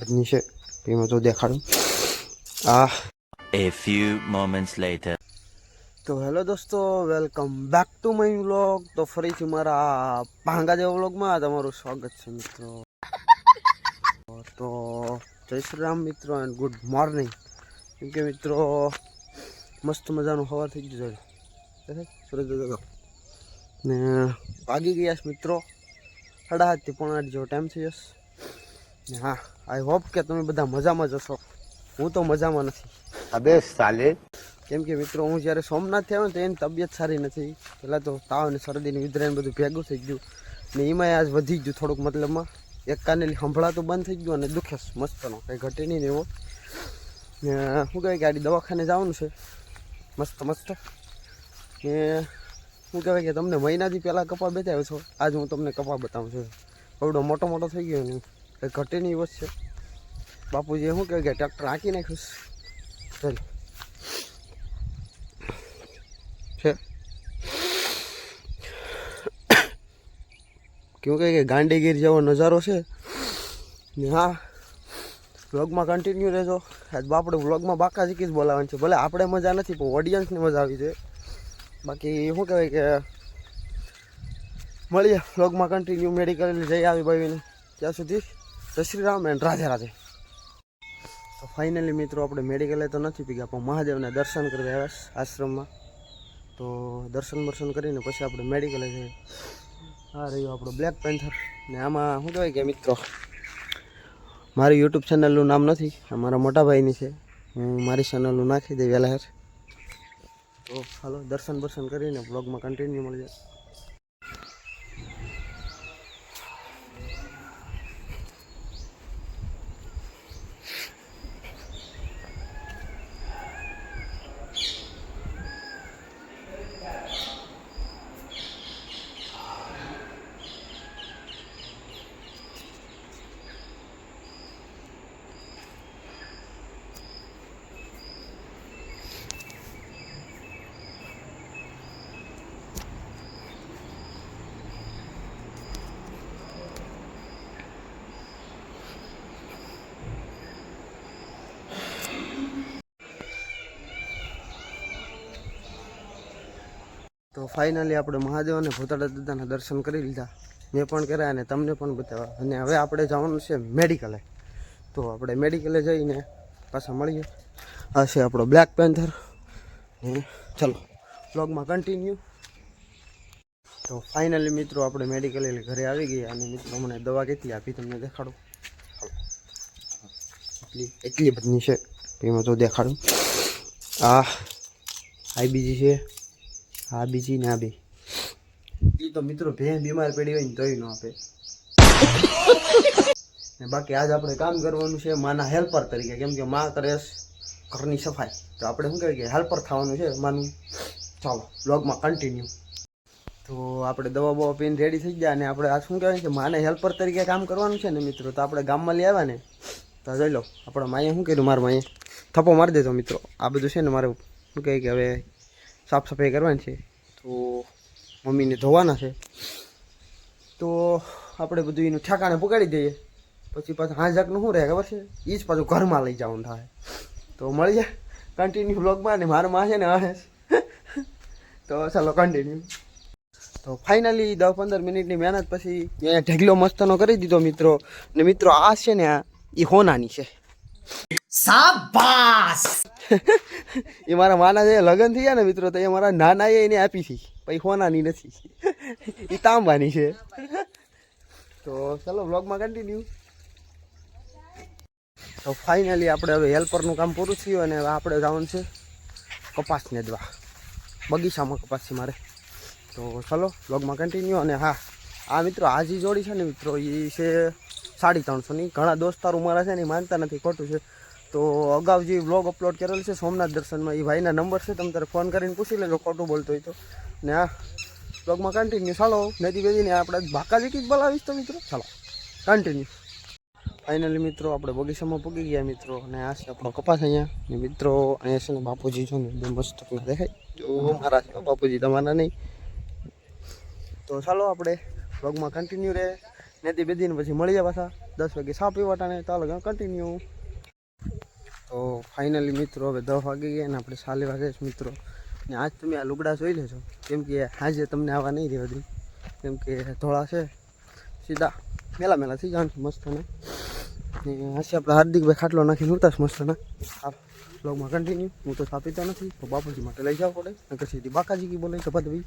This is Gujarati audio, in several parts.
બધી છે એમાં તો દેખાડું આ A few moments later. તો હેલો દોસ્તો, welcome back to my vlog. તો ફરીથી મારા ભાંગા જેવા વ્લોગમાં તમારું સ્વાગત છે મિત્રો. તો જય શ્રી રામ મિત્રો એન્ડ ગુડ મોર્નિંગ. કેમ કે મિત્રો મસ્ત મજાનું હવા થઈ ગયું છે સુરજ ને વાગી ગયા છે મિત્રો 7:30 થી 7:45 જેવો ટાઈમ થઈ જશે ને. હા, આઈ હોપ કે તમે બધા મજામાં જ હશો. હું તો મજામાં નથી. અબે સાલે. કેમ કે મિત્રો હું જ્યારે સોમનાથ થયો ને તો એની તબિયત સારી નથી. પહેલાં તો તાવ ને શરદીને વિધરાઈને બધું ભેગું થઈ ગયું ને એમાંય આજ વધી ગયું થોડુંક. મતલબમાં એક કાનેલી સંભળાતું બંધ થઈ ગયું અને દુખે મસ્તનો કંઈ ઘટે નહીં ને એવો. ને શું કહેવાય કે આડી દવાખાને જવાનું છે મસ્ત ને શું કહેવાય કે તમને મહિનાથી પહેલાં કપા બતાવ્યો છો. આજ હું તમને કપા બતાવું છું. એવડો મોટો થઈ ગયો ને કંઈ ઘટે નહીં વસ્ત છે. બાપુજીએ શું કહેવાય કે ટ્રેક્ટર આંકી નાખ્યું ચાલ છે. કેવું કહે કે ગાંડીગીર જેવો નજારો છે ને. હા, વ્લોગમાં કન્ટિન્યુ રહેજો. આજ આપણે વ્લોગમાં બાકા જીકી જ બોલાવવાનું છે. ભલે આપણે મજા નથી પણ ઓડિયન્સને મજા આવી જોઈએ. બાકી શું કહેવાય કે મળીએ વ્લોગમાં કન્ટિન્યુ. મેડિકલ જઈ આવી ભાઈને ત્યાં સુધી જય શ્રી રામ એન્ડ રાધે રાધે. તો ફાઇનલી મિત્રો આપણે મેડિકલે તો નથી પી ગયા પણ મહાદેવના દર્શન કરવા આવ્યા આશ્રમમાં. તો દર્શન કરીને પછી આપણે મેડિકલે જઈએ. આ રહ્યો આપણો બ્લેક પેન્થર ને. આમાં શું કહેવાય કે મિત્રો મારી યુટ્યુબ ચેનલનું નામ નથી, અમારા મોટા ભાઈની છે. હું મારી ચેનલનું નાખી દઈ વહેલા. તો હાલો દર્શન કરીને બ્લોગમાં કન્ટિન્યુ મળી જાય. તો ફાઇનલી આપણે મહાદેવ અને ભૂતાળા દાદાના દર્શન કરી લીધા. મેં પણ કર્યા અને તમને પણ બતાવ્યા. અને હવે આપણે જવાનું છે મેડિકલે. તો આપણે મેડિકલે જઈને પાછા મળીએ. આ છે આપણો બ્લેક પેન્થર. ચલો બ્લોગમાં કન્ટિન્યુ. તો ફાઇનલી મિત્રો આપણે મેડિકલે ઘરે આવી ગયા અને મિત્રો મને દવા કેટલી આપી તમને દેખાડું. એટલી બધી છે એમાં તો દેખાડું. આ આઈબીજી છે, આ બીજી ને આ બી. એ તો મિત્રો ભેં બીમાર પડી હોય ને તોય ન આપે. ને બાકી આજ આપણે કામ કરવાનું છે માના હેલ્પર તરીકે. કેમ કે માં કરે ઘરની સફાઈ તો આપણે શું કહેવાય કે હેલ્પર થવાનું છે માનું. ચાલો બ્લોગમાં કન્ટિન્યુ. તો આપણે દવા પીને રેડી થઈ ગયા અને આપણે આ શું કહેવાય કે માને હેલ્પર તરીકે કામ કરવાનું છે ને મિત્રો. તો આપણે ગામમાં લઈ આવ્યા ને તો જોઈ લો આપણા માએ શું કર્યું. મારા માએ થપ્પો મારી દેતો મિત્રો. આ બધું છે ને મારે શું કહે કે હવે સાફ સફાઈ કરવાની છે તો મમ્મીને ધોવાના છે. તો આપણે બધું એનું ઠેકાણે પુગાડી દઈએ. પછી પાછું હાંજાકનું શું રહે ખબર છે, એ જ પાછું ઘરમાં લઈ જવાનું થાય. તો મળી જાય કન્ટિન્યુ વ્લોગમાં. ને મારા માં છે ને હે તો ચાલો કન્ટિન્યુ. તો ફાઇનલી 10-15 મિનિટની મહેનત પછી અહીંયા ઢગલો મસ્તનો કરી દીધો મિત્રો. ને મિત્રો આ છે ને એ હોનાની છે. શાબાશ. એ મારા માના જે લગ્ન થયા ને મિત્રો તો એ મારા નાના એને આપી હતી. પછી હોનાની નથી, એ તાંબાની છે. તો ચાલો વ્લોગમાં કન્ટિન્યુ. તો ફાઇનલી આપણે હવે હેલ્પરનું કામ પૂરું થયું અને હવે આપણે જવાનું છે કપાસ નેદવા. બગીચામાં કપાસ છે મારે. તો ચાલો વ્લોગમાં કન્ટિન્યુ. અને હા, આ મિત્રો આ જે જોડી છે ને મિત્રો એ છે 350ની. ઘણા દોસ્તારો મારા છે ને એ માનતા નથી, ખોટું છે. તો અગાઉ જે વ્લોગ અપલોડ કરેલ છે સોમનાથ દર્શનમાં, એ ભાઈના નંબર છે. તમે તારે ફોન કરીને પૂછી લેજો ખોટું બોલતો હોય તો. ને આ વ્લોગમાં કન્ટિન્યુ. ચાલો નદી બેદીને આપણે ભાકા જીકી જ બોલાવીશ તો મિત્રો. ચાલો કન્ટિન્યુ. ફાઇનલી મિત્રો આપણે બગીચામાં પૂગી ગયા મિત્રો. અને આ છે આપણો કપાસ અહીંયા. ને મિત્રો અહીંયા છે ને બાપુજી છો ને બે મસ્ત દેખાય. જો મારા છે બાપુજી, તમારા નહીં. તો ચાલો આપણે વ્લોગમાં કન્ટિન્યુ રહે. નદી બેદીને પછી મળીએ પાછા 10 વાગે સા પીવાટાને ચાલો કન્ટિન્યુ. તો ફાઇનલી મિત્રો હવે 10 વાગી ગયા ને આપણે સા લેવા જઈશ મિત્રો. ને આજ તમે આ લુગડા જોઈ લેજો કેમ કે આજે તમને આવા નહીં રહેવા દઉં કેમ કે ધોળા છે સીધા મેલા થઈ જવાનું મસ્ત ને હાશે આપણે હાર્દિકભાઈ ખાટલો નાખીને ઉતારશ મસ્ત ને. આ બ્લોગમાં કન્ટિન્યુ. હું તો સા પીતો નથી તો બાપુજી માટે લઈ જવા પડે નકર સીધી બાકાજી કી બોલે કપાતભાઈ.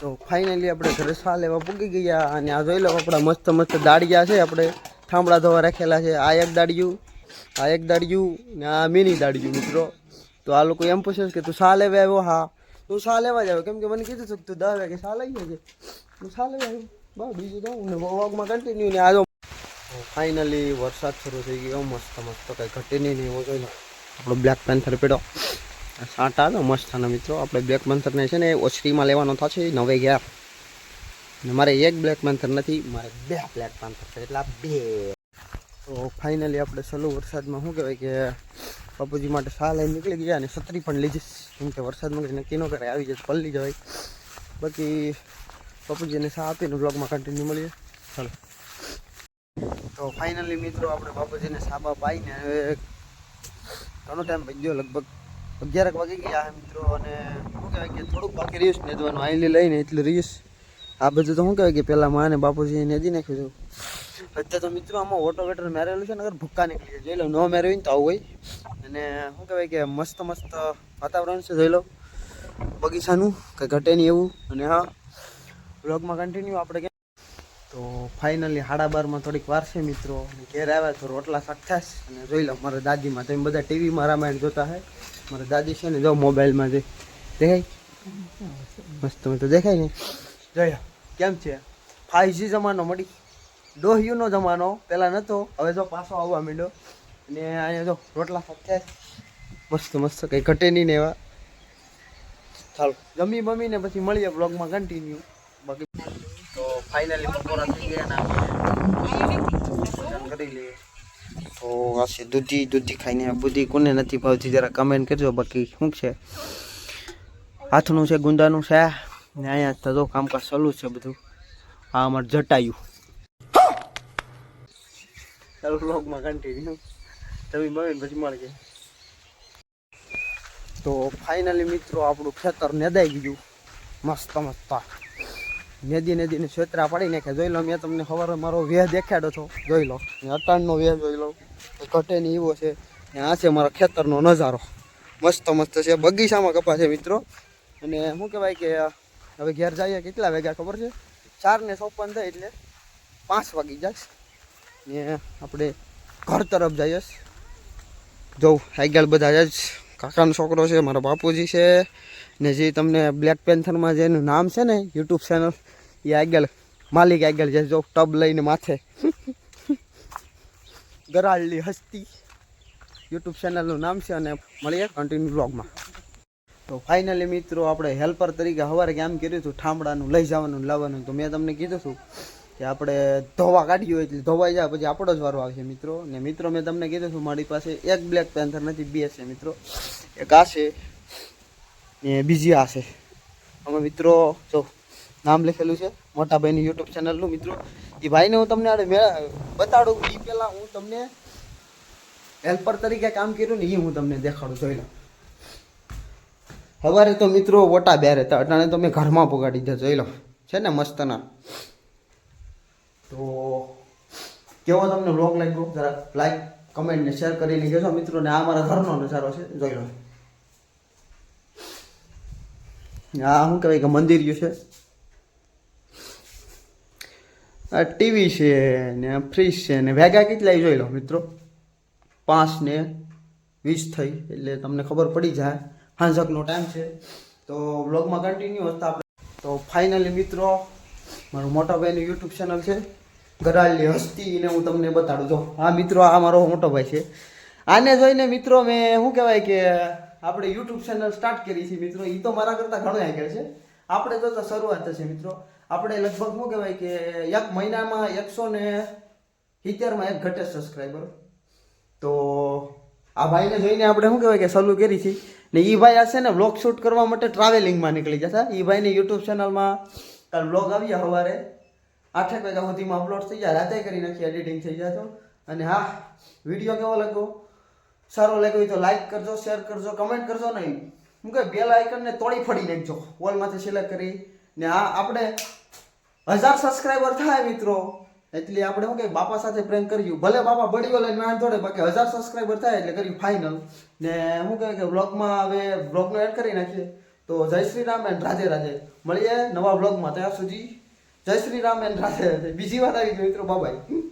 તો ફાઇનલી આપણે ઘરે સા લેવા પૂગી ગયા અને આ જોઈ લો આપણા મસ્ત દાડિયા છે આપણે થાંભળા ધોવા રાખેલા છે. આ એક દાડિયું ને આ મિની દાડિયું મિત્રો. તો આ લોકો એમ પૂછે કે તું સા લેવા આવ્યો? હા તું સા લેવા જ આવ્યો કેમ કે મને કીધું હતું તું 10 વાગે સા લઈ જજે. તું સા લેવા આવ્યો બસ બીજું તો ને વ્લોગમાં કન્ટિન્યુ. ને આ ફાઇનલી વરસાદ શરૂ થઈ ગયો મસ્ત કંઈ ઘટે નહીં એવો જોઈ લો. આપણો બ્લેક પેન્થર પેડો સાંટા ને મસ્ત થાના મિત્રો. આપણે બ્લેક પેન્થરને છે ને ઓછરીમાં લેવાનો થશે 9 ગયા ને મારે એક બ્લેક પેન્થર નથી મારે 2 બ્લેક પેન્થર છે એટલે 2. તો ફાઇનલી આપણે સલુ વરસાદમાં શું કહેવાય કે બાપુજી માટે સા લઈને નીકળી ગયા અને છત્રી પણ લીધીશ કેમ કે વરસાદમાં કંઈ નક્કી ન કરે આવી જાય પલ્લી જવાય. બાકી બાપુજીને સા આપીને બ્લોગમાં કન્ટિન્યુ મળીએ ચાલો. તો ફાઇનલી મિત્રો આપણે બાપુજીને સા બાપ આવીને હવે ઘણો ટાઈમ પડી ગયો લગભગ 11 વાગી ગયા મિત્રો. અને શું કહેવાય કે થોડુંક બાકી રહ્યું ને દવાનું આઈલી લઈને એટલે રહીશ. આ બધું તો શું કહેવાય કે પહેલાં માને બાપુજીને નેદી નાખ્યું હતું. અત્યારે તો મિત્રો આમાં ઓટોવેટર મેરેલું છે ને અગર ભૂક્કા નીકળી જાય જોઈ લો. ન મેળવીને તો આવું હોય. અને શું કહેવાય કે મસ્ત વાતાવરણ છે જોઈ લો બગીચાનું કંઈ ઘટે નહીં એવું. અને હા બ્લોગમાં કન્ટિન્યુ આપણે. તો ફાઇનલી 12:30 થોડીક વાર છે મિત્રો. ઘેર આવ્યા તો રોટલા શાક થશે અને જોઈ લો મારા દાદીમાં તમે બધા ટીવીમાં રામાયણ જોતા હે. મારા દાદી છે ને જો મોબાઈલમાં જે દેખાય મસ્ત તો દેખાય ને જોઈ લો કેમ છે 5G જમાનો મળી ડોહ્યુનો જમાનો પહેલાં નહોતો હવે જો પાછો આવવા માંડ્યો. અને અહીંયા જો રોટલા શાક થશે મસ્ત કંઈ ઘટે નહીં ને એવા. ચાલો જમી બમીને પછી મળીએ બ્લોગમાં કન્ટિન્યુ. બાકી તો ફાઇનલી બપોરા થઈ ગયા ને ભોજન કરી લઈએ. તો આ છે દૂધી ખાઈને બુધી કોને નથી ભાવતી જરા કમેન્ટ કરજો. બાકી શું છે હાથનું છે ગુંદાનું છે ને અહીંયા તો જો કામકાજ ચાલુ છે બધું. આ અમારે જટાયું. ચાલો બ્લોગમાં કન્ટિન્યુ તમે મળીને પછી મળીએ. તો ફાઇનલી મિત્રો આપણું ખેતર નેદાઈ ગયું મસ્ત નેદીને છેતરા પાડી નાખ્યા જોઈ લો. મેં તમને સવારે મારો વેહ દેખાડ્યો હતો જોઈ લો. અટાણનો વેહ જોઈ લો ઘટે નહીં એવો છે. આ છે મારા ખેતરનો નજારો મસ્ત છે. બગીચામાં કપા છે મિત્રો. અને શું કહેવાય કે હવે ઘેર જઈએ કેટલા વાગ્યા ખબર છે 4:54 થાય એટલે 5 વાગી જાય ને આપણે ઘર તરફ જઈએ. જોઉં આગળ બધા જ કાકાનો છોકરો છે મારા બાપુજી છે ને જે તમને બ્લેક પેન્થરમાં જેનું નામ છે ને યુટ્યુબ ચેનલ એ આગળ માલિક આગળ જાય જો ટબ લઈને માથે ગરાળલી હસ્તી યુટ્યુબ ચેનલનું નામ છે. અને મળીએ કન્ટિન્યુ બ્લોગમાં. તો ફાઇનલી મિત્રો આપણે હેલ્પર તરીકે સવારે કામ કર્યું હતું ઠામડાનું લઈ જવાનું લાવવાનું. તો મેં તમને કીધું હતું કે આપણે ધોવા કાઢ્યું એટલે ધોવાઈ જાય પછી આપણો જ વારો આવશે મિત્રો. ને મિત્રો મેં તમને કીધું હતું મારી પાસે એક બ્લેક પેન્થર નથી 2 છે મિત્રો. એક આ છે ને બીજી આ છે. અમે મિત્રો જો નામ લખેલું છે મોટા ભાઈની યુટ્યુબ ચેનલનું મિત્રો. એ ભાઈને હું તમને બતાડું એ પહેલાં હું તમને હેલ્પર તરીકે કામ કર્યું ને એ હું તમને દેખાડું જોઈ લો. સવારે તો મિત્રો ઓટા બેર હતા અટાણે તો મેં ઘરમાં પગાડી દીધા જોઈ લો છે ને મસ્તના. તો કેવો તમને વ્લોગ લાગ્યો જરા લાઈક કમેન્ટ ને શેર કરીને કહેજો મિત્રો. ને આ મારા ઘરનો નજારો છે જોઈ લો. આ શું કહેવાય કે મંદિર છે આ ટીવી છે ને ફ્રીજ છે ને ભેગા કેટલાય જોઈ લો મિત્રો 5:20 થઈ એટલે તમને ખબર પડી જાય હાંજકનો ટાઈમ છે. તો બ્લોગમાં કન્ટિન્યુ હતા આપણે. તો ફાઇનલી મિત્રો મારું મોટા ભાઈનું યુટ્યુબ ચેનલ છે ગરાળલી હસ્તી ને હું તમને બતાડું. જો હા મિત્રો આ મારો મોટો ભાઈ છે. આને જોઈને મિત્રો મેં શું કહેવાય કે આપણે યુટ્યુબ ચેનલ સ્ટાર્ટ કરી છે મિત્રો. એ તો મારા કરતાં ઘણો આગળ છે. આપણે તો શરૂઆત છે મિત્રો. આપણે લગભગ શું કહેવાય કે 1 મહિનામાં 170માં 1 ઘટે સબસ્ક્રાઈબર. તો આ ભાઈને જોઈને આપણે શું કહેવાય કે ચાલુ કરી છે. ને એ ભાઈ આ છે ને વ્લોગ શૂટ કરવા માટે ટ્રાવેલિંગમાં નીકળી જતા. એ ભાઈને યુટ્યુબ ચેનલમાં કાલ વ્લોગ આવ્યા સવારે 8 વાગ્યા સુધીમાં અપલોડ થઈ જાય, રાતે કરી નાખી, એડિટિંગ થઈ જાય તો. અને હા, વિડીયો કેવો લાગ્યો? સારો લાગ્યો હોય તો લાઈક કરજો, શેર કરજો, કમેન્ટ કરજો નહીં. હું કહે બેલ આઇકનને તોડી ફોડી નાખજો, ઓલમાંથી સિલેક્ટ કરી. ને હા, આપણે 1000 સબસ્ક્રાઈબર થાય મિત્રો, એટલે આપણે શું કે બાપા સાથે પ્રેન્ક કર્યું. ભલે બાપા બળીઓ લઈને મેં થોડે, બાકી 1000 સબસ્ક્રાઈબર થાય એટલે કર્યું ફાઇનલ. ને શું કહે કે વ્લોગમાં હવે વ્લોગનો એડ કરી નાખીએ. તો જય શ્રી રામ એન્ડ રાધે રાધે. મળીએ નવા વ્લોગમાં. ત્યાં સુધી જય શ્રી રામ એન્ડ રાધે રાધે. બીજી વાર આવી ગયો મિત્રો, બાય.